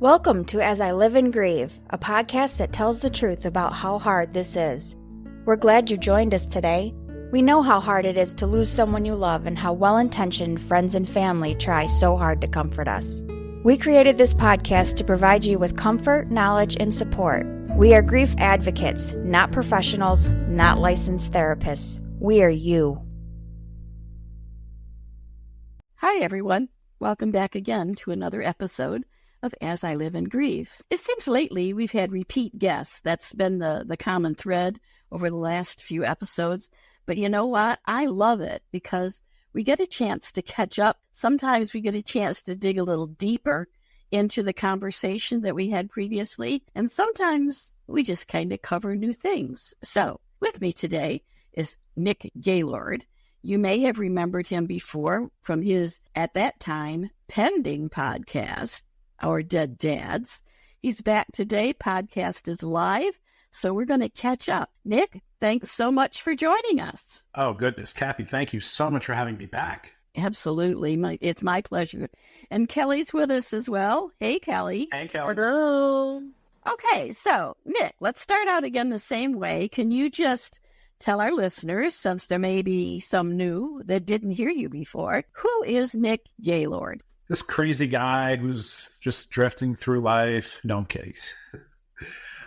Welcome to As I Live and Grieve, a podcast that tells the truth about how hard this is. We're glad you joined us today. We know how hard it is to lose someone you love and how well-intentioned friends and family try so hard to comfort us. We created this podcast to provide you with comfort, knowledge, and support. We are grief advocates, not professionals, not licensed therapists. We are you. Hi, everyone. Welcome back again to another episode of As I Live and Grieve. It seems lately we've had repeat guests. That's been the common thread over the last few episodes. But you know what? I love it because we get a chance to catch up. Sometimes we get a chance to dig a little deeper into the conversation that we had previously. And sometimes we just kind of cover new things. So with me today is Nick Gaylord. You may have remembered him before from his, at that time, pending podcast, Our Dead Dads. He's back today. Podcast is live, so we're going to catch up. Nick, thanks so much for joining us. Oh, goodness. Kathy, thank you so much for having me back. Absolutely. It's my pleasure. And Kelly's with us as well. Hey, Kelly. Hey, Kelly. Hello. Okay, so, Nick, let's start out again the same way. Can you just tell our listeners, since there may be some new that didn't hear you before, who is Nick Gaylord? This crazy guy who's just drifting through life. No, I'm kidding.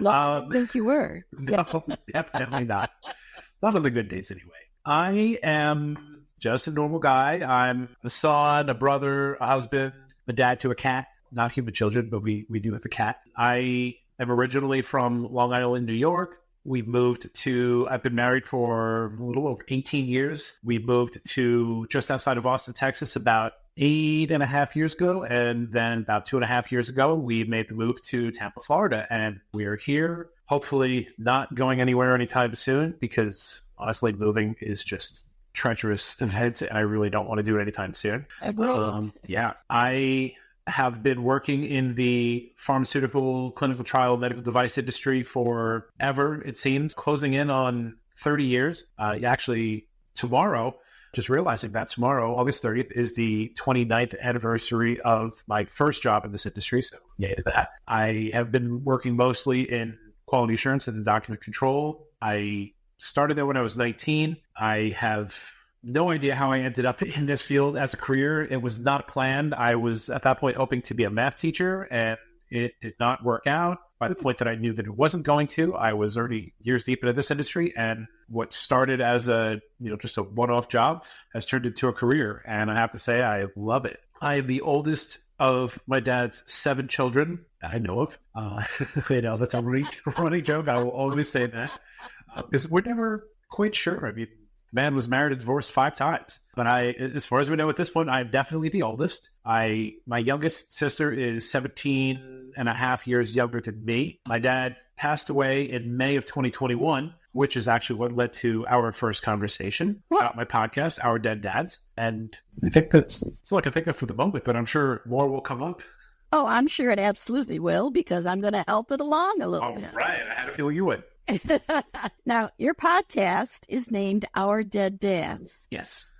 I think you were. No, definitely not. Not on the good days anyway. I am just a normal guy. I'm a son, a brother, a husband, a dad to a cat. Not human children, but we do have a cat. I am originally from Long Island, New York. I've been married for a little over 18 years. We moved to just outside of Austin, Texas about 8.5 years ago. And then about 2.5 years ago, we made the move to Tampa, Florida. And we are here, hopefully not going anywhere anytime soon, because honestly, moving is just treacherous event. And I really don't want to do it anytime soon. I have been working in the pharmaceutical, clinical trial, medical device industry forever, it seems, closing in on 30 years. Actually, tomorrow, just realizing that tomorrow, August 30th, is the 29th anniversary of my first job in this industry. So, yay to that. I have been working mostly in quality assurance and document control. I started there when I was 19. I have no idea how I ended up in this field as a career. It was not planned. I was at that point hoping to be a math teacher, and it did not work out. By the point that I knew that it wasn't going to, I was already years deep into this industry, and what started as just a one-off job has turned into a career, and I have to say I love it. I am the oldest of my dad's 7 children that I know of. That's a running joke. I will always say that because we're never quite sure. I mean, the man was married and divorced 5 times. But as far as we know at this point, I'm definitely the oldest. My youngest sister is 17 and a half years younger than me. My dad passed away in May of 2021, which is actually what led to our first conversation about my podcast, Our Dead Dads. And I think that's all I can think of for the moment, but I'm sure more will come up. Oh, I'm sure it absolutely will, because I'm going to help it along a little bit. All right. I had a feeling you would. Now, your podcast is named Our Dead Dads. Yes.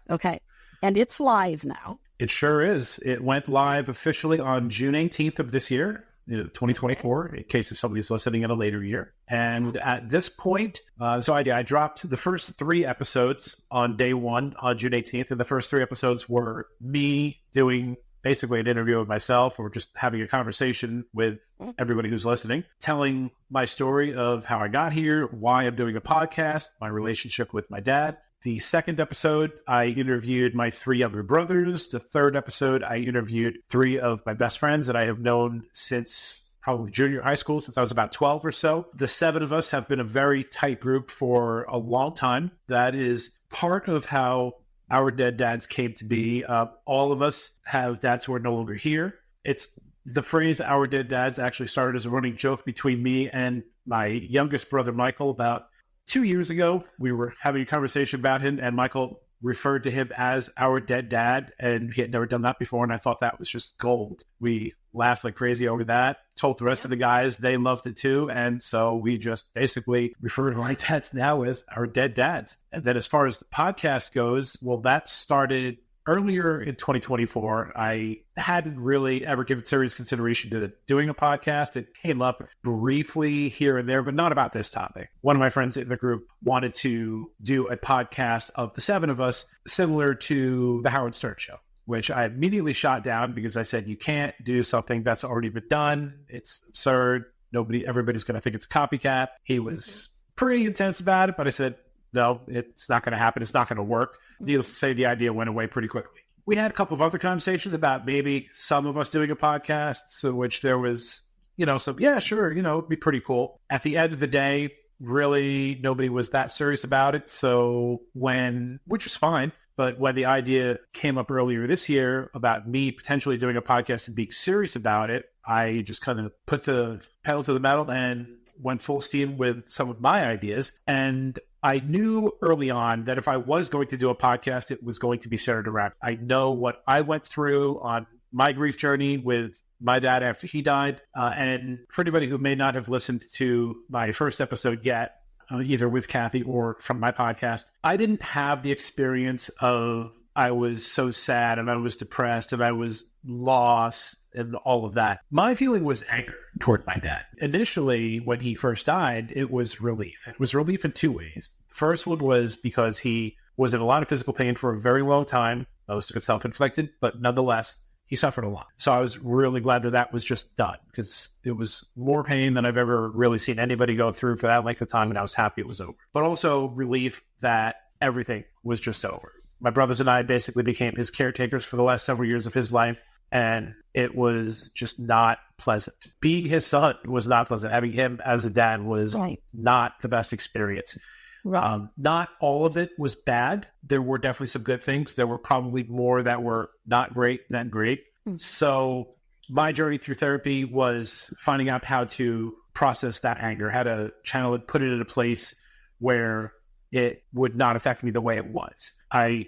Okay. And it's live now. It sure is. It went live officially on June 18th of this year, 2024, in case if somebody's listening in a later year. And at this point, I dropped the first 3 episodes on day 1 on June 18th. And the first 3 episodes were me doing basically an interview with myself, or just having a conversation with everybody who's listening, telling my story of how I got here, why I'm doing a podcast, my relationship with my dad. The second episode, I interviewed my 3 younger brothers. The third episode, I interviewed 3 of my best friends that I have known since probably junior high school, since I was about 12 or so. The 7 of us have been a very tight group for a long time. That is part of how Our Dead Dads came to be. All of us have dads who are no longer here. It's the phrase Our Dead Dads actually started as a running joke between me and my youngest brother, Michael, about 2 years ago. We were having a conversation about him, and Michael referred to him as our dead dad, and he had never done that before, and I thought that was just gold. We laughed like crazy over that, told the rest of the guys, they loved it too, and so we just basically refer to our dads now as our dead dads. And then as far as the podcast goes, well, that started earlier in 2024, I hadn't really ever given serious consideration to doing a podcast. It came up briefly here and there, but not about this topic. One of my friends in the group wanted to do a podcast of the seven of us, similar to the Howard Stern Show, which I immediately shot down because I said, you can't do something that's already been done. It's absurd. Everybody's going to think it's a copycat. He was pretty intense about it, but I said, no, it's not going to happen. It's not going to work. Needless to say, the idea went away pretty quickly. We had a couple of other conversations about maybe some of us doing a podcast, so which there was, some, yeah, sure, it'd be pretty cool. At the end of the day, really nobody was that serious about it. So which is fine. But when the idea came up earlier this year about me potentially doing a podcast and being serious about it, I just kind of put the pedal to the metal and went full steam with some of my ideas. And I knew early on that if I was going to do a podcast, it was going to be centered around. I know what I went through on my grief journey with my dad after he died. And for anybody who may not have listened to my first episode yet, either with Kathy or from my podcast, I didn't have the experience of I was so sad and I was depressed and I was lost and all of that. My feeling was anger toward my dad. Initially, when he first died, it was relief. It was relief in two ways. The first one was because he was in a lot of physical pain for a very long time. Most of it self-inflicted, but nonetheless, he suffered a lot. So I was really glad that was just done because it was more pain than I've ever really seen anybody go through for that length of time, and I was happy it was over. But also relief that everything was just over. My brothers and I basically became his caretakers for the last several years of his life, and it was just not pleasant. Being his son was not pleasant. Having him as a dad was not the best experience. Right. Not all of it was bad. There were definitely some good things. There were probably more that were not great than great. So my journey through therapy was finding out how to process that anger, how to channel it, put it in a place where it would not affect me the way it was. I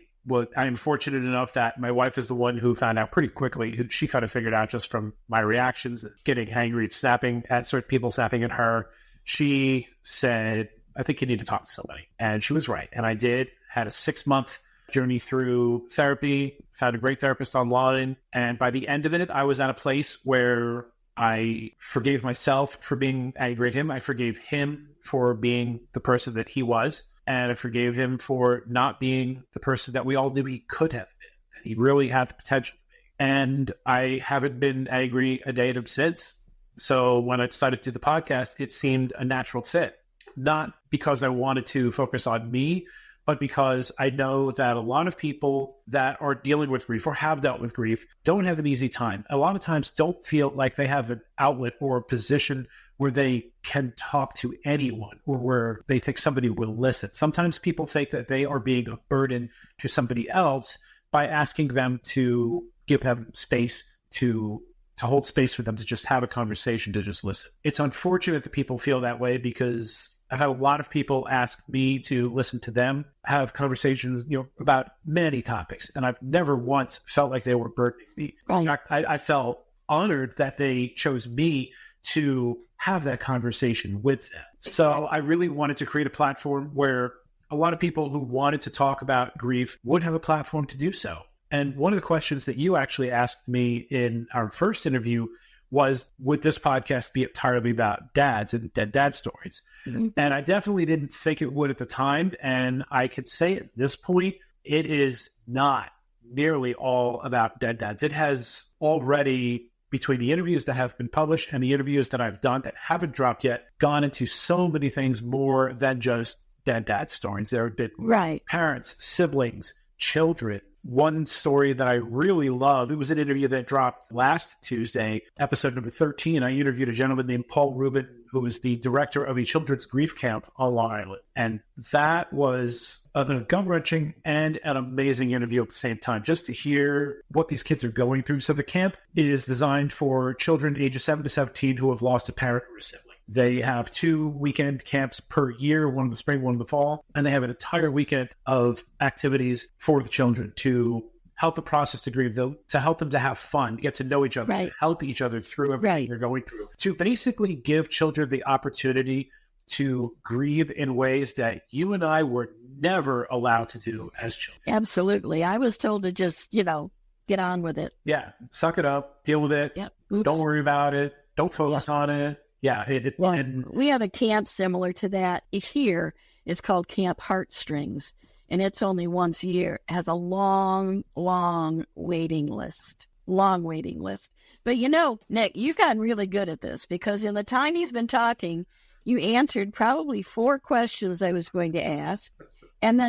am fortunate enough that my wife is the one who found out pretty quickly. She kind of figured out just from my reactions, getting angry, snapping at certain people, snapping at her. She said, I think you need to talk to somebody. And she was right. And I did. Had a 6-month journey through therapy, found a great therapist online. And by the end of it, I was at a place where I forgave myself for being angry at him. I forgave him for being the person that he was. And I forgave him for not being the person that we all knew he could have been. He really had the potential to be. And I haven't been angry a day at him since. So when I decided to do the podcast, it seemed a natural fit. Not because I wanted to focus on me, but because I know that a lot of people that are dealing with grief or have dealt with grief don't have an easy time. A lot of times don't feel like they have an outlet or a position where they can talk to anyone or where they think somebody will listen. Sometimes people think that they are being a burden to somebody else by asking them to give them space to hold space for them to just have a conversation, to just listen. It's unfortunate that people feel that way because I've had a lot of people ask me to listen to them, have conversations, about many topics, and I've never once felt like they were burdening me. Right. In fact, I felt honored that they chose me to have that conversation with them. So I really wanted to create a platform where a lot of people who wanted to talk about grief would have a platform to do so. And one of the questions that you actually asked me in our first interview was, would this podcast be entirely about dads and dead dad stories? Mm-hmm. And I definitely didn't think it would at the time. And I could say at this point, it is not nearly all about dead dads. It has already, between the interviews that have been published and the interviews that I've done that haven't dropped yet, gone into so many things more than just dead dad stories. There have been parents, siblings, children. One story that I really love, it was an interview that dropped last Tuesday, episode number 13. I interviewed a gentleman named Paul Rubin, who is the director of a children's grief camp on Long Island. And that was a gut-wrenching and an amazing interview at the same time, just to hear what these kids are going through. So the camp is designed for children ages 7 to 17 who have lost a parent or a sibling. They have 2 weekend camps per year, one in the spring, one in the fall, and they have an entire weekend of activities for the children to help the process to grieve, to help them to have fun, get to know each other, to help each other through everything they're going through, to basically give children the opportunity to grieve in ways that you and I were never allowed to do as children. Absolutely. I was told to just, get on with it. Yeah. Suck it up. Deal with it. Yep. Don't worry about it. Don't focus on it. Yeah. We have a camp similar to that here. It's called Camp Heartstrings, and it's only once a year. It has a long, long waiting list. Long waiting list. But Nick, you've gotten really good at this, because in the time he's been talking, you answered probably 4 questions I was going to ask, and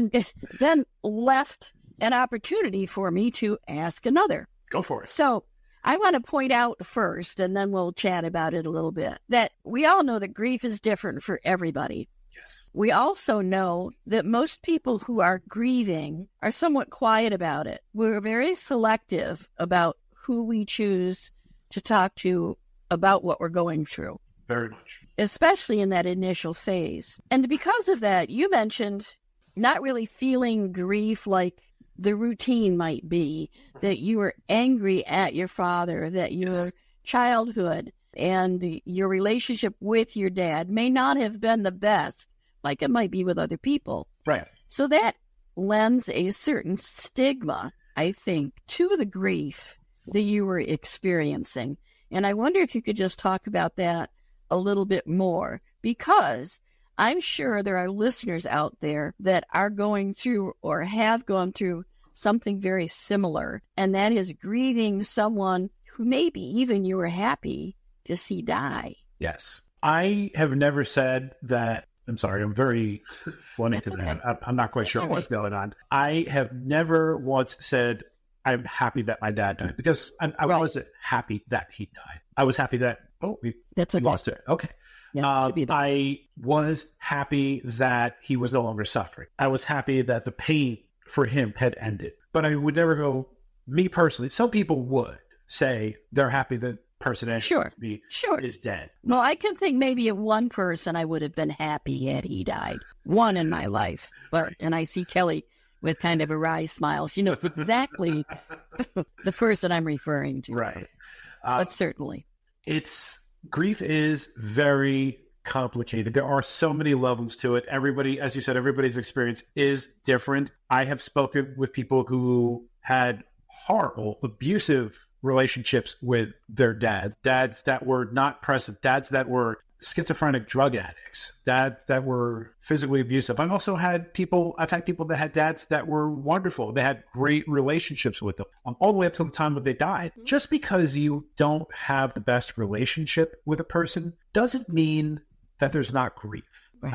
then left an opportunity for me to ask another. Go for it. So I want to point out first, and then we'll chat about it a little bit, that we all know that grief is different for everybody. Yes. We also know that most people who are grieving are somewhat quiet about it. We're very selective about who we choose to talk to about what we're going through. Very much. Especially in that initial phase. And because of that, you mentioned not really feeling grief like the routine might be, that you were angry at your father, that your childhood and your relationship with your dad may not have been the best, like it might be with other people. Right. So that lends a certain stigma, I think, to the grief that you were experiencing. And I wonder if you could just talk about that a little bit more, because I'm sure there are listeners out there that are going through or have gone through something very similar, and that is grieving someone who maybe even you were happy to see die. Yes. I have never said that. I'm sorry, I'm very funny to that. I'm not quite sure what's going on. I have never once said, I'm happy that my dad died, because I wasn't happy that he died. I was happy that, we lost it. Okay. Yeah, I was happy that he was no longer suffering. I was happy that the pain for him had ended. But I would never go, me personally, some people would say they're happy that person is dead. Well, I can think maybe of one person I would have been happy had he died. One in my life. And I see Kelly with kind of a wry smile. She knows exactly the person I'm referring to. Right. But certainly. Grief is very complicated. There are so many levels to it. Everybody, as you said, everybody's experience is different. I have spoken with people who had horrible, abusive relationships with their dads that were not present, dads that were schizophrenic drug addicts, dads that were physically abusive. I've had people that had dads that were wonderful. They had great relationships with them all the way up to the time that they died. Just because you don't have the best relationship with a person doesn't mean that there's not grief. Right.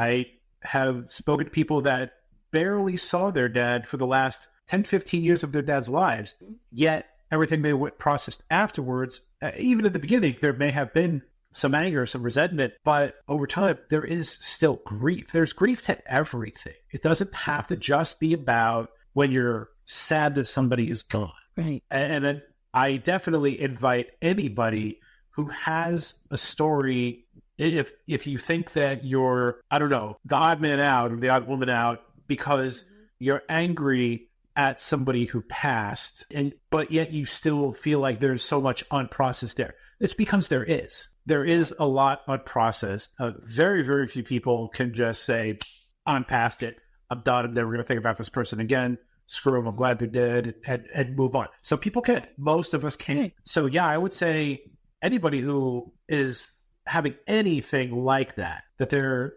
I have spoken to people that barely saw their dad for the last 10, 15 years of their dad's lives, yet everything they processed afterwards, even at the beginning, there may have been some anger, some resentment, but over time, there is still grief. There's grief to everything. It doesn't have to just be about when you're sad that somebody is gone. Right. And I definitely invite anybody who has a story, if you think that you're, the odd man out or the odd woman out because you're angry at somebody who passed, but yet you still feel like there's so much unprocessed there. It's because there is a lot unprocessed. Very, very few people can just say, I'm past it. I'm done. I'm never going to think about this person again. Screw them. I'm glad they're dead, and move on. So people can. Most of us can't. Right. So yeah, I would say anybody who is having anything like that they're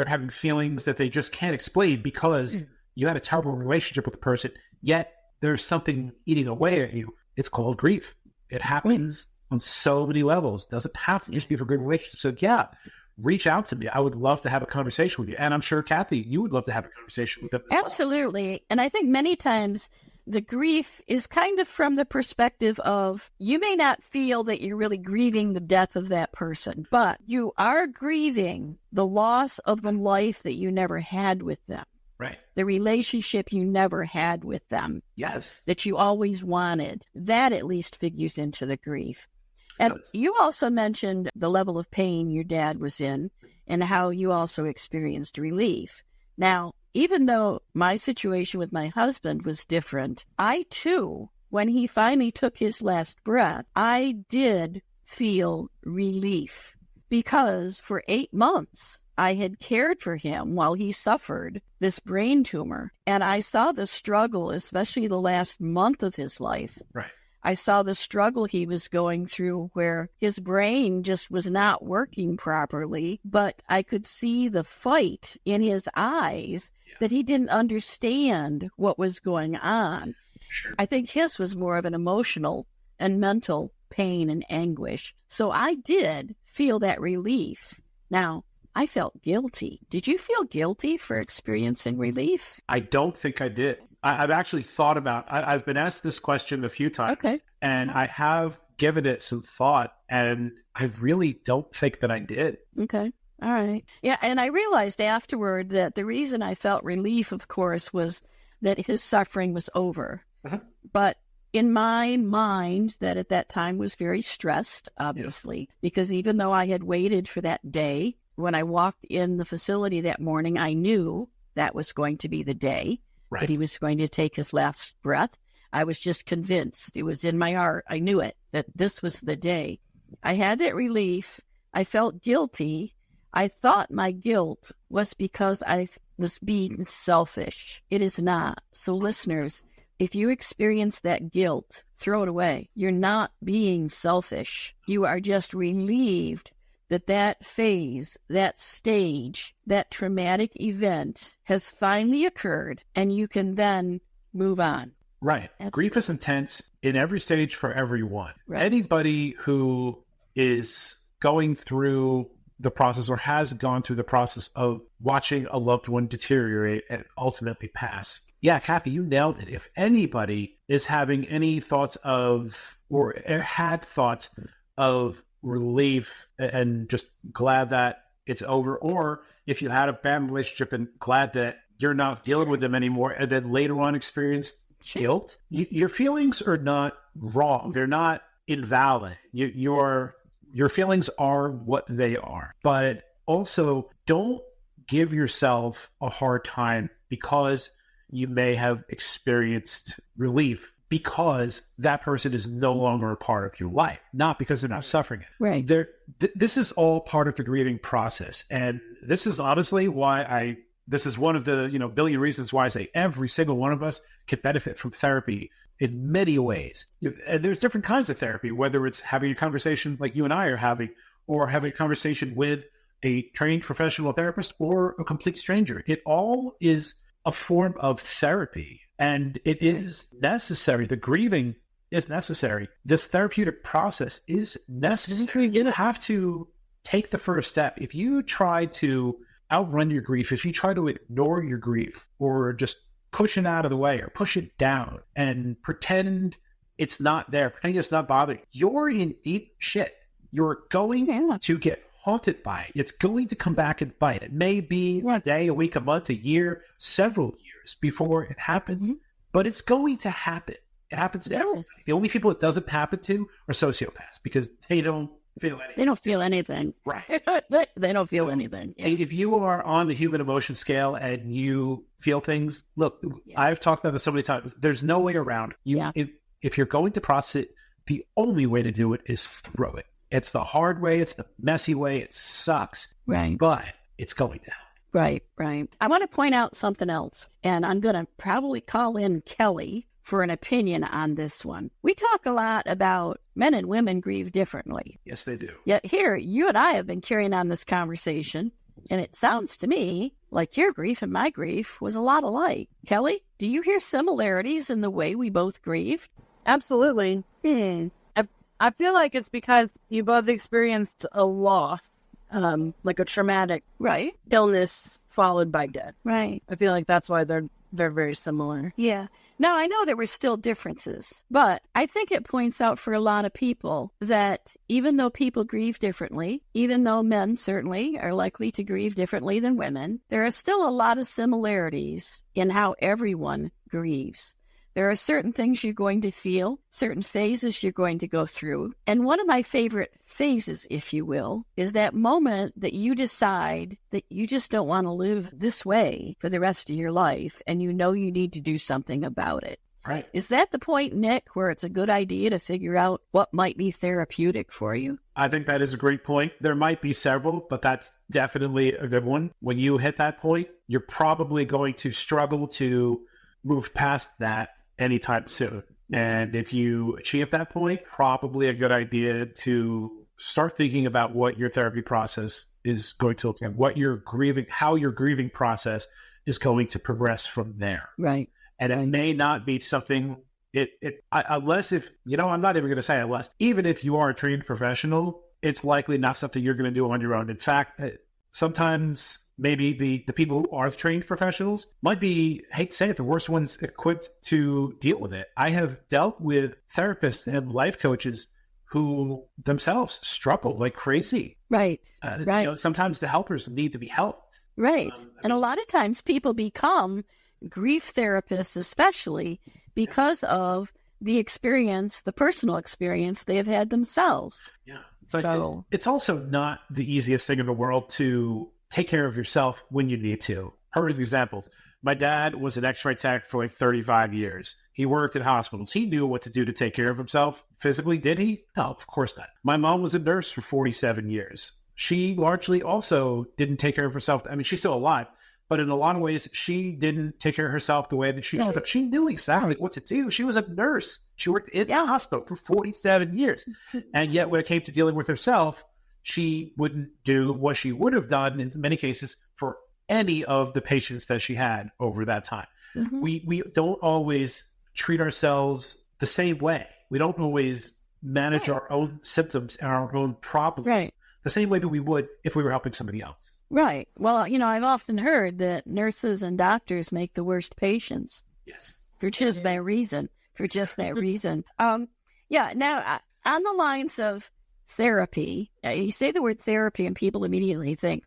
having feelings that they just can't explain because you had a terrible relationship with the person, yet there's something eating away at you. It's called grief. It happens on so many levels. It doesn't have to just be for good relationships. So yeah, reach out to me. I would love to have a conversation with you. And I'm sure, Kathy, you would love to have a conversation with them. Absolutely. Well. And I think many times the grief is kind of from the perspective of you may not feel that you're really grieving the death of that person, but you are grieving the loss of the life that you never had with them. Right. The relationship you never had with them. Yes. That you always wanted. That at least figures into the grief. And you also mentioned the level of pain your dad was in and how you also experienced relief. Now, even though my situation with my husband was different, I too, when he finally took his last breath, I did feel relief because for 8 months, I had cared for him while he suffered this brain tumor. And I saw the struggle, especially the last month of his life. Right. I saw the struggle he was going through where his brain just was not working properly, but I could see the fight in his eyes that he didn't understand what was going on. Sure. I think his was more of an emotional and mental pain and anguish. So I did feel that relief. Now, I felt guilty. Did you feel guilty for experiencing relief? I don't think I did. I've actually thought about, I've been asked this question a few times, and I have given it some thought, and I really don't think that I did. Okay. All right. Yeah. And I realized afterward that the reason I felt relief, of course, was that his suffering was over. But in my mind, that at that time was very stressed, obviously, because even though I had waited for that day, when I walked in the facility that morning, I knew that was going to be the day that he was going to take his last breath. I was just convinced. It was in my heart. I knew it, that this was the day. I had that relief. I felt guilty. I thought my guilt was because I was being selfish. It is not. So listeners, if you experience that guilt, throw it away. You're not being selfish. You are just relieved that phase, that stage, that traumatic event has finally occurred, and you can then move on. Right. Absolutely. Grief is intense in every stage for everyone. Right. Anybody who is going through the process or has gone through the process of watching a loved one deteriorate and ultimately pass. Yeah, Kathy, you nailed it. If anybody is having any thoughts of, or had thoughts of relief and just glad that it's over, or if you had a bad relationship and glad that you're not dealing with them anymore, and then later on experienced guilt, your feelings are not wrong. They're not invalid. Your feelings are what they are. But also, don't give yourself a hard time because you may have experienced relief, because that person is no longer a part of your life, not because they're not suffering it. Right. This is all part of the grieving process. And this is honestly why this is one of the, billion reasons why I say every single one of us could benefit from therapy in many ways. And there's different kinds of therapy, whether it's having a conversation like you and I are having, or having a conversation with a trained professional therapist or a complete stranger. It all is a form of therapy. And it is necessary. The grieving is necessary. This therapeutic process is necessary. You have to take the first step. If you try to outrun your grief, if you try to ignore your grief or just push it out of the way or push it down and pretend it's not there, pretend it's not bothering you, you're in deep shit. You're going to get haunted by it. It's going to come back and bite. It may be a day, a week, a month, a year, several years before it happens, but it's going to happen. It happens to everyone. The only people it doesn't happen to are sociopaths because they don't feel anything. They don't feel anything. Right. They don't feel anything. Yeah. If you are on the human emotion scale and you feel things, look, I've talked about this so many times. There's no way around. If you're going to process it, the only way to do it is throw it. It's the hard way. It's the messy way. It sucks. Right. But it's going to help. Right. I want to point out something else, and I'm going to probably call in Kelly for an opinion on this one. We talk a lot about men and women grieve differently. Yes, they do. Yet here, you and I have been carrying on this conversation, and it sounds to me like your grief and my grief was a lot alike. Kelly, do you hear similarities in the way we both grieved? Absolutely. I feel like it's because you both experienced a loss, like a traumatic illness followed by death. Right. I feel like that's why they're very similar. Yeah. Now, I know there were still differences, but I think it points out for a lot of people that even though people grieve differently, even though men certainly are likely to grieve differently than women, there are still a lot of similarities in how everyone grieves. There are certain things you're going to feel, certain phases you're going to go through. And one of my favorite phases, if you will, is that moment that you decide that you just don't want to live this way for the rest of your life, and you know you need to do something about it. Right. Is that the point, Nick, where it's a good idea to figure out what might be therapeutic for you? I think that is a great point. There might be several, but that's definitely a good one. When you hit that point, you're probably going to struggle to move past that anytime soon. And if you achieve that point, probably a good idea to start thinking about what your therapy process is going to look like, what you're grieving, how your grieving process is going to progress from there. Right. And it may not be something, unless if, I'm not even going to say unless, even if you are a trained professional, it's likely not something you're going to do on your own. In fact, sometimes maybe the people who are trained professionals might be, hate to say it, the worst ones equipped to deal with it. I have dealt with therapists and life coaches who themselves struggle like crazy. Right. Right. Sometimes the helpers need to be helped. Right. And a lot of times people become grief therapists, especially because of the experience, the personal experience they have had themselves. Yeah. But it's also not the easiest thing in the world to take care of yourself when you need to. Perfect examples. My dad was an x-ray tech for like 35 years. He worked in hospitals. He knew what to do to take care of himself. Physically, did he? No, of course not. My mom was a nurse for 47 years. She largely also didn't take care of herself. I mean, she's still alive, but in a lot of ways, she didn't take care of herself the way that she should have. She knew exactly what to do. She was a nurse. She worked in a hospital for 47 years. And yet when it came to dealing with herself, she wouldn't do what she would have done in many cases for any of the patients that she had over that time. Mm-hmm. We don't always treat ourselves the same way. We don't always manage our own symptoms and our own problems the same way that we would if we were helping somebody else. Right. Well, I've often heard that nurses and doctors make the worst patients. Yes. For just that reason. Now, on the lines of therapy, you say the word therapy and people immediately think,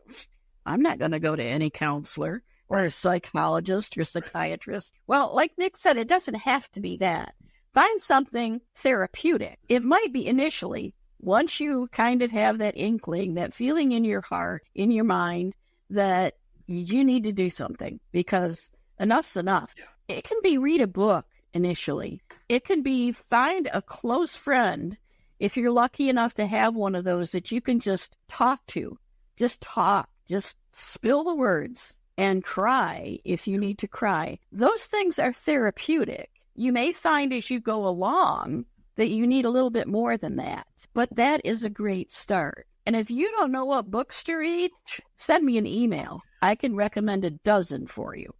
I'm not going to go to any counselor or a psychologist or psychiatrist. Well, like Nick said, it doesn't have to be that. Find something therapeutic. It might be initially, once you kind of have that inkling, that feeling in your heart, in your mind, that you need to do something because enough's enough. Yeah. It can be read a book initially. It can be find a close friend, if you're lucky enough to have one of those that you can just talk to. Just talk. Just spill the words and cry if you need to cry. Those things are therapeutic. You may find as you go along that you need a little bit more than that, but that is a great start. And if you don't know what books to read, send me an email. I can recommend a dozen for you,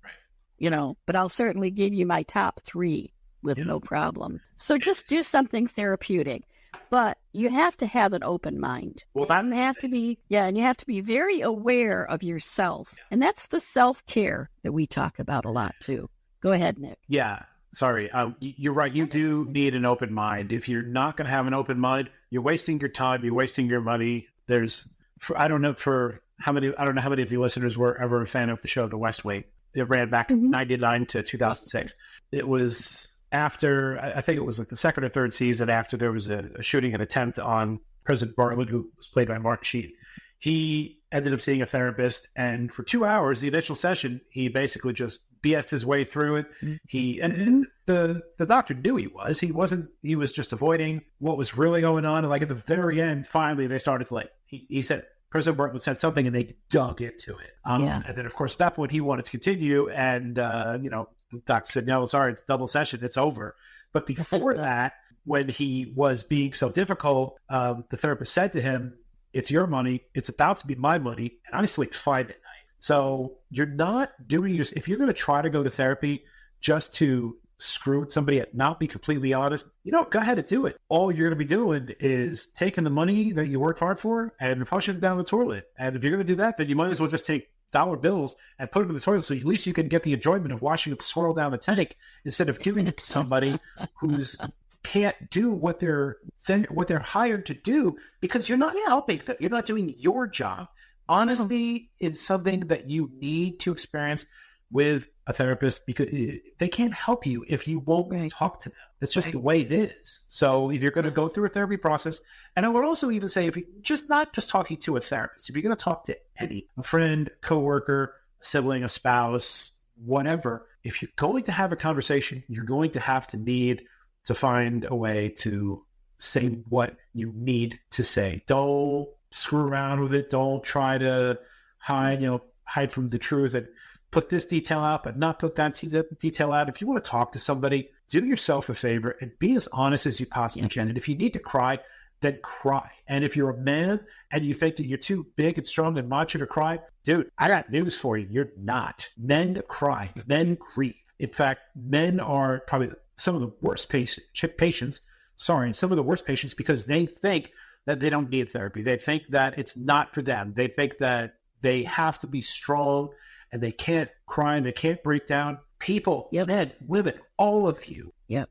but I'll certainly give you my top 3 with no problem. So just do something therapeutic. But you have to have an open mind. Well, that's you have to be, and you have to be very aware of yourself. And that's the self-care that we talk about a lot too. Go ahead, Nick. Yeah, sorry. You're right. You do need an open mind. If you're not going to have an open mind, you're wasting your time. You're wasting your money. I don't know how many of you listeners were ever a fan of the show The West Wing. It ran back 99 to 2006. It was after, I think it was like the second or third season after there was a shooting and attempt on President Bartlett, who was played by Martin Sheen. He ended up seeing a therapist, and for 2 hours, the initial session, he basically just BS'd his way through it. And the doctor knew he was just avoiding what was really going on. And like at the very end, finally, they started to he said, President Bartlett said something, and they dug into it. And then, of course, at that point, he wanted to continue. And, the doctor said, no, sorry, it's double session. It's over. But before that, when he was being so difficult, the therapist said to him, it's your money. It's about to be my money. And I sleep fine at night. So you're not doing if you're going to try to go to therapy just to screw with somebody and not be completely honest, go ahead and do it. All you're going to be doing is taking the money that you worked hard for and flushing it down the toilet. And if you're going to do that, then you might as well just take dollar bills and put them in the toilet, so at least you can get the enjoyment of watching it swirl down the tank instead of giving it to somebody who's can't do what they're hired to do, because you're not helping them. You're not doing your job. Honesty is something that you need to experience with a therapist, because they can't help you if you won't talk to them. That's just the way it is. So if you're going to go through a therapy process, and I would also even say, if you not just talking to a therapist, if you're going to talk to a friend, coworker, a sibling, a spouse, whatever, if you're going to have a conversation, you're going to have to need to find a way to say what you need to say. Don't screw around with it. Don't try to hide from the truth and put this detail out, but not put that detail out. If you want to talk to somebody, do yourself a favor and be as honest as you possibly can. And if you need to cry, then cry. And if you're a man and you think that you're too big and strong and macho to cry, dude, I got news for you. You're not. Men cry. Men grieve. In fact, men are probably some of the worst patients, because they think that they don't need therapy. They think that it's not for them. They think that they have to be strong and they can't cry and they can't break down. People, men, women, all of you. Yep.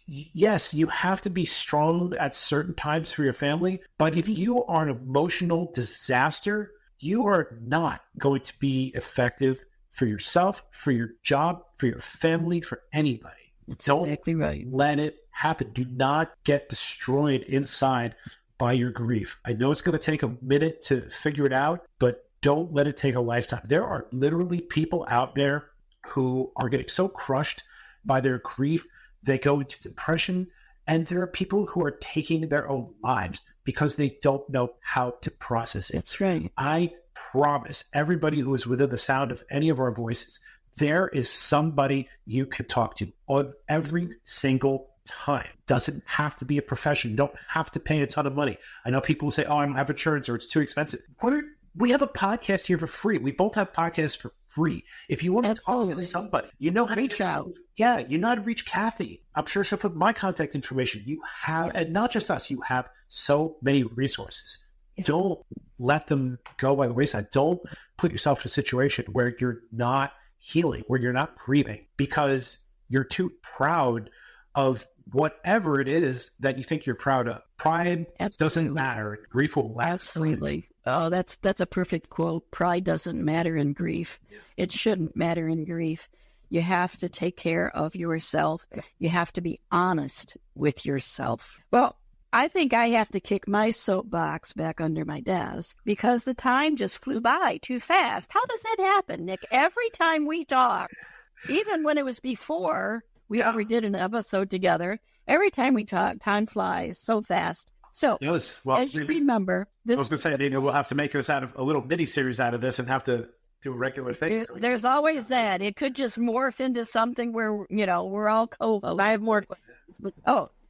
Yes, you have to be strong at certain times for your family, but if you are an emotional disaster, you are not going to be effective for yourself, for your job, for your family, for anybody. Don't exactly right. Let it happen. Do not get destroyed inside by your grief. I know it's going to take a minute to figure it out, but don't let it take a lifetime. There are literally people out there who are getting so crushed by their grief, they go into depression, and there are people who are taking their own lives because they don't know how to process it. That's right. I promise everybody who is within the sound of any of our voices, there is somebody you can talk to on every single time. Doesn't have to be a profession. Don't have to pay a ton of money. I know people will say, oh, I don't have insurance or it's too expensive. We have a podcast here for free. We both have podcasts for free. If you want to talk to somebody, you know how to reach out. Yeah, you know how to reach Kathy. I'm sure she'll put my contact information. You have, and not just us, you have so many resources. Don't let them go by the wayside. Don't put yourself in a situation where you're not healing, where you're not grieving, because you're too proud of whatever it is that you think you're proud of. Pride doesn't matter. Grief will last. Absolutely. Oh, that's a perfect quote. Pride doesn't matter in grief. It shouldn't matter in grief. You have to take care of yourself. You have to be honest with yourself. Well, I think I have to kick my soapbox back under my desk because the time just flew by too fast. How does that happen, Nick? Every time we talk, even when it was before we ever did an episode together, every time we talk, time flies so fast. So, as you remember, I was going to say, we'll have to make this out of a little mini series out of this and have to do a regular thing. There's always that. It could just morph into something where, we're all co-hosts. I have more questions.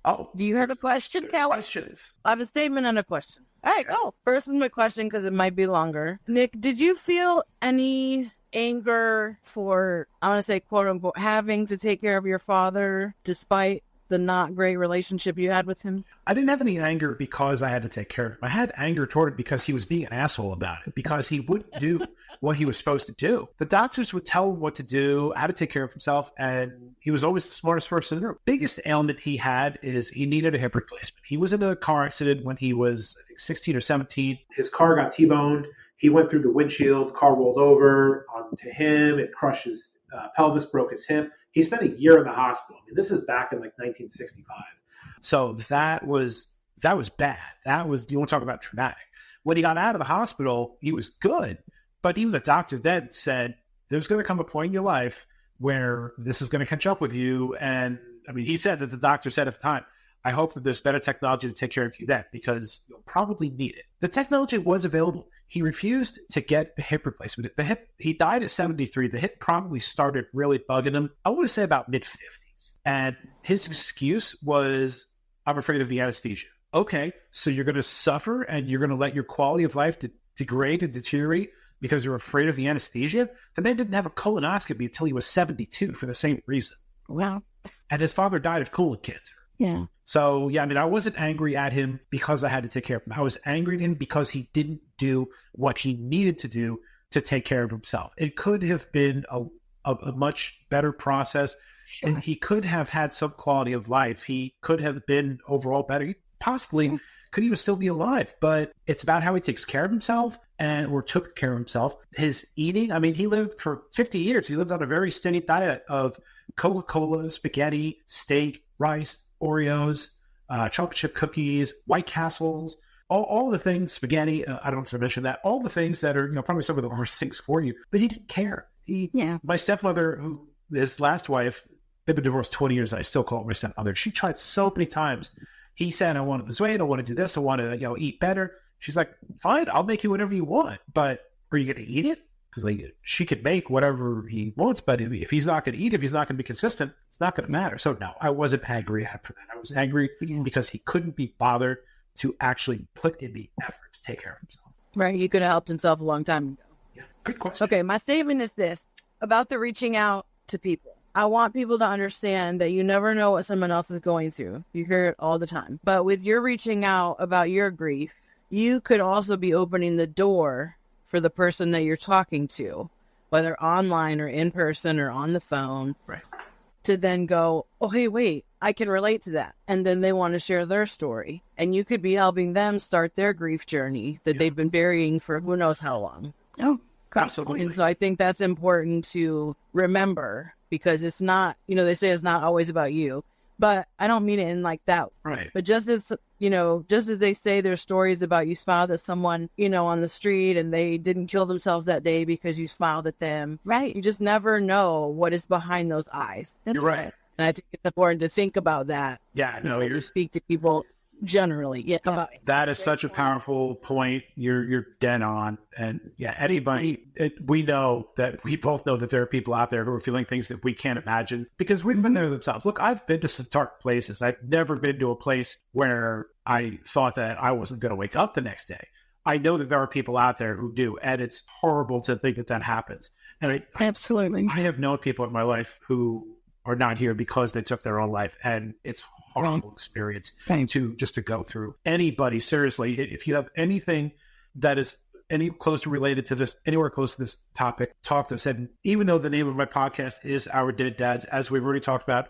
Oh, do you have a question, Kelly? Questions. I have a statement and a question. All right, go. First is my question because it might be longer. Nick, did you feel any anger for, I want to say, quote unquote, having to take care of your father despite the not great relationship you had with him? I didn't have any anger because I had to take care of him. I had anger toward him because he was being an asshole about it, because he wouldn't do what he was supposed to do. The doctors would tell him what to do, how to take care of himself, and he was always the smartest person in the room. Biggest ailment he had is he needed a hip replacement. He was in a car accident when he was, I think, 16 or 17. His car got T-boned. He went through the windshield, car rolled over onto him. It crushed his pelvis, broke his hip. He spent a year in the hospital. I mean, this is back in like 1965. So that was bad. That was, you want to talk about traumatic. When he got out of the hospital, he was good. But even the doctor then said, there's going to come a point in your life where this is going to catch up with you. And I mean, he said that the doctor said at the time, I hope that there's better technology to take care of you then, because you'll probably need it. The technology was available. He refused to get a hip replacement. He died at 73. The hip probably started really bugging him, I want to say about mid-50s. And his excuse was, I'm afraid of the anesthesia. Okay, so you're going to suffer and you're going to let your quality of life degrade and deteriorate because you're afraid of the anesthesia? The man didn't have a colonoscopy until he was 72 for the same reason. Wow. And his father died of colon cancer. Yeah. So, yeah, I mean, I wasn't angry at him because I had to take care of him. I was angry at him because he didn't do what he needed to do to take care of himself. It could have been a much better process, and he could have had some quality of life. He could have been overall better. He possibly could even still be alive, but it's about how he takes care of himself or took care of himself. His eating, I mean, he lived for 50 years. He lived on a very steady diet of Coca-Cola, spaghetti, steak, rice, Oreos, chocolate chip cookies, White Castles, all the things, spaghetti, I don't have to mention that, all the things that are, probably some of the worst things for you, but he didn't care. My stepmother, who his last wife, they've been divorced 20 years, and I still call her my stepmother. She tried so many times. He said, I want to lose weight, I want to do this, I want to, eat better. She's like, fine, I'll make you whatever you want, but are you going to eat it? Because she could make whatever he wants, but if he's not going to eat, if he's not going to be consistent, it's not going to matter. So no, I wasn't angry after that. I was angry because he couldn't be bothered to actually put in the effort to take care of himself. Right. He could have helped himself a long time ago. Yeah. Good question. Okay. My statement is this about the reaching out to people. I want people to understand that you never know what someone else is going through. You hear it all the time. But with your reaching out about your grief, you could also be opening the door for the person that you're talking to, whether online or in person or on the phone, right, to then go, oh, hey, wait, I can relate to that. And then they want to share their story. And you could be helping them start their grief journey that they've been burying for who knows how long. Oh, absolutely. And so I think that's important to remember, because it's not, they say it's not always about you, but I don't mean it in like that. Right. But just as they say there's stories about you smiled at someone, on the street and they didn't kill themselves that day because you smiled at them. right. You just never know what is behind those eyes. That's You're right. And I think it's important to think about that. Yeah, no, When you speak to people generally. Yeah. About it. that is such a powerful point. You're dead on. And anybody, we know that we both know that there are people out there who are feeling things that we can't imagine because we've been there themselves. Look, I've been to some dark places. I've never been to a place where I thought that I wasn't going to wake up the next day. I know that there are people out there who do, and it's horrible to think that happens. And Absolutely. I have known people in my life who are not here because they took their own life, and it's a horrible experience to go through. Anybody, seriously, if you have anything that is anywhere close to this topic, talk to us. And even though the name of my podcast is Our Dead Dads, as we've already talked about,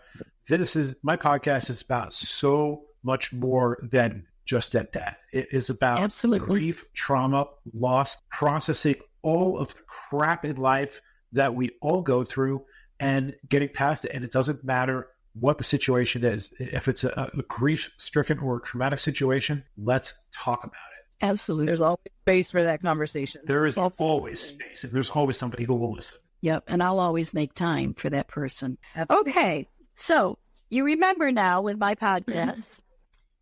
my podcast is about so much more than just dead dads. It is about Absolutely. grief, trauma, loss, processing all of the crap in life that we all go through and getting past it. And it doesn't matter what the situation is. If it's a grief-stricken or traumatic situation, let's talk about it. Absolutely. There's always space for that conversation. There is always space, and there's always somebody who will listen. Yep. And I'll always make time for that person. Absolutely. Okay. So you remember now with my podcast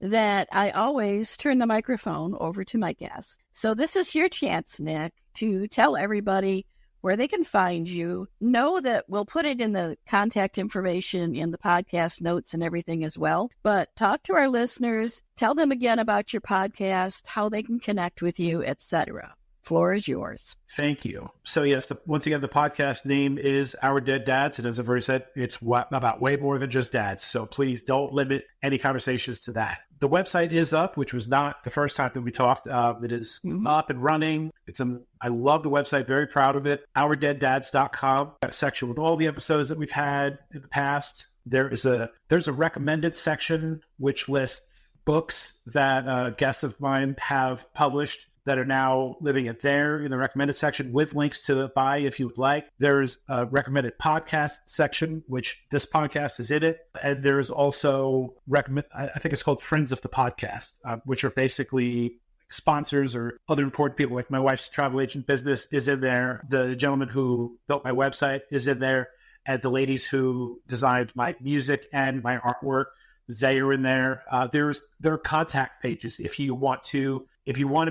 that I always turn the microphone over to my guests. So this is your chance, Nick, to tell everybody where they can find you. Know that we'll put it in the contact information in the podcast notes and everything as well. But talk to our listeners, tell them again about your podcast, how they can connect with you, etc. Floor is yours. Thank you. So yes, once again, the podcast name is Our Dead Dads. And as I've already said, it's about way more than just dads. So please don't limit any conversations to that. The website is up, which was not the first time that we talked. It is up and running. I love the website, very proud of it. OurDeadDads.com. Got a section with all the episodes that we've had in the past. There's a recommended section which lists books that guests of mine have published that are now living it there in the recommended section with links to buy if you would like. There's a recommended podcast section, which this podcast is in it. And there's also I think it's called Friends of the Podcast, which are basically sponsors or other important people. Like my wife's travel agent business is in there. The gentleman who built my website is in there. And the ladies who designed my music and my artwork, they are in there. There are contact pages if you want to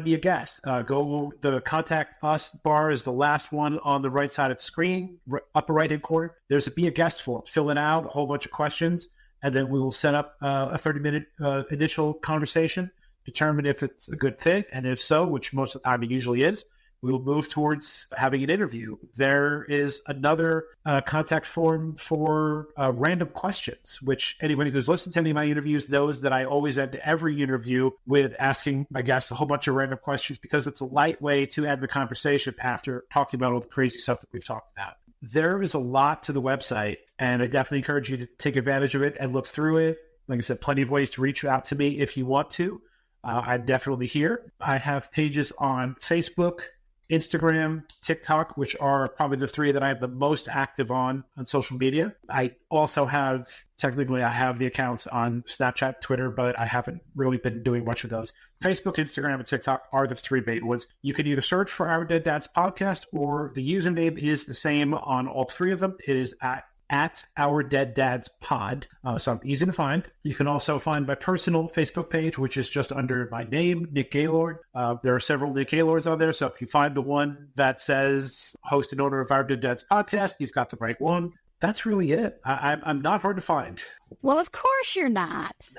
be a guest. Go the contact us bar is the last one on the right side of the screen, upper right hand corner. There's a be a guest form. Fill it out, a whole bunch of questions, and then we will set up a 30-minute initial conversation, determine if it's a good fit, and if so, which most of the time it usually is, we will move towards having an interview. There is another contact form for random questions, which anybody who's listened to any of my interviews knows that I always end every interview with asking my guests a whole bunch of random questions because it's a light way to end the conversation after talking about all the crazy stuff that we've talked about. There is a lot to the website, and I definitely encourage you to take advantage of it and look through it. Like I said, plenty of ways to reach out to me if you want to. I'm definitely here. I have pages on Facebook, Instagram, TikTok, which are probably the three that I have the most active on social media. I also have the accounts on Snapchat, Twitter, but I haven't really been doing much of those. Facebook, Instagram, and TikTok are the three main ones. You can either search for Our Dead Dads podcast, or the username is the same on all three of them. It is at at Our Dead Dads Pod. So I'm easy to find. You can also find my personal Facebook page, which is just under my name, Nick Gaylord. There are several Nick Gaylords on there. So if you find the one that says host and owner of Our Dead Dads Podcast, you've got the right one. That's really it. I'm not hard to find. Well, of course you're not.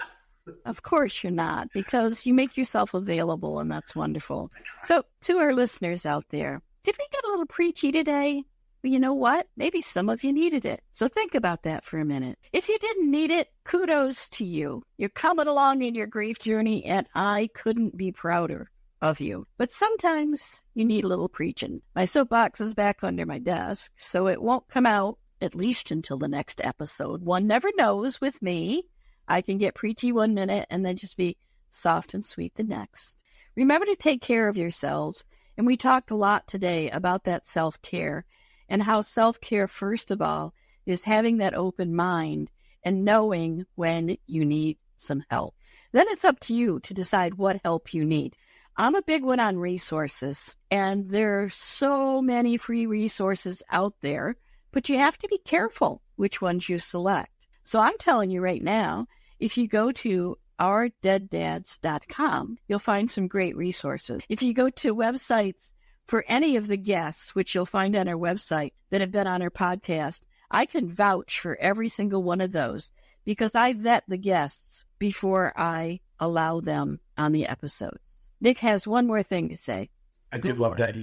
Of course you're not, because you make yourself available, and that's wonderful. So to our listeners out there, did we get a little preachy today? Well, you know what? Maybe some of you needed it. So think about that for a minute. If you didn't need it, kudos to you. You're coming along in your grief journey, and I couldn't be prouder of you. But sometimes you need a little preaching. My soapbox is back under my desk, so it won't come out at least until the next episode. One never knows with me. I can get preachy one minute and then just be soft and sweet the next. Remember to take care of yourselves. And we talked a lot today about that self-care and how self-care, first of all, is having that open mind and knowing when you need some help. Then it's up to you to decide what help you need. I'm a big one on resources, and there are so many free resources out there, but you have to be careful which ones you select. So I'm telling you right now, if you go to ourdeaddads.com, you'll find some great resources. If you go to websites for any of the guests, which you'll find on our website that have been on our podcast, I can vouch for every single one of those because I vet the guests before I allow them on the episodes. Nick has one more thing to say. I do love that.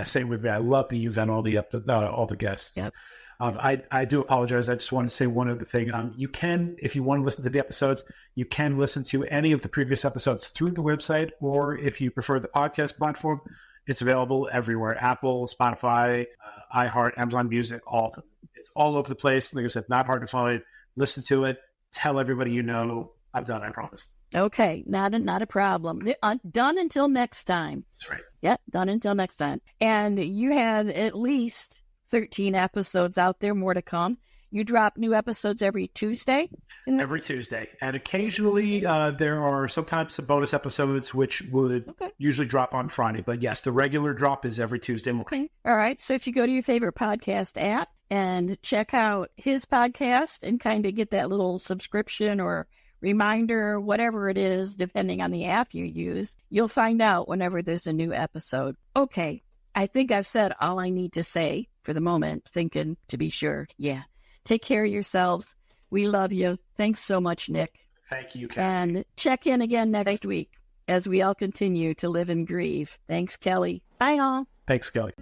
Same with me. I love that you vet all the guests. Yep. I do apologize. I just want to say one other thing. You can, if you want to listen to the episodes, you can listen to any of the previous episodes through the website, or if you prefer the podcast platform, it's available everywhere. Apple, Spotify, iHeart, Amazon Music, all of them. It's all over the place. Like I said, not hard to find. Listen to it. Tell everybody you know. I'm done, I promise. Okay, not a problem. Done until next time. That's right. Yep, done until next time. And you have at least 13 episodes out there, more to come. You drop new episodes every Tuesday? Every Tuesday. And occasionally there are sometimes some bonus episodes which would usually drop on Friday. But yes, the regular drop is every Tuesday morning. Okay. All right. So if you go to your favorite podcast app and check out his podcast and kind of get that little subscription or reminder, whatever it is, depending on the app you use, you'll find out whenever there's a new episode. Okay. I think I've said all I need to say for the moment, thinking to be sure. Yeah. Take care of yourselves. We love you. Thanks so much, Nick. Thank you, Kelly. And check in again next week as we all continue to live and grieve. Thanks, Kelly. Bye, all. Thanks, Kelly.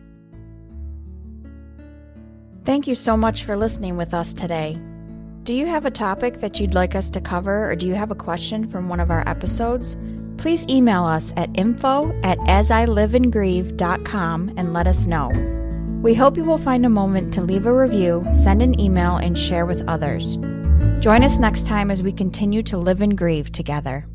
Thank you so much for listening with us today. Do you have a topic that you'd like us to cover, or do you have a question from one of our episodes? Please email us at info@asiliveandgrieve.com and let us know. We hope you will find a moment to leave a review, send an email, and share with others. Join us next time as we continue to live and grieve together.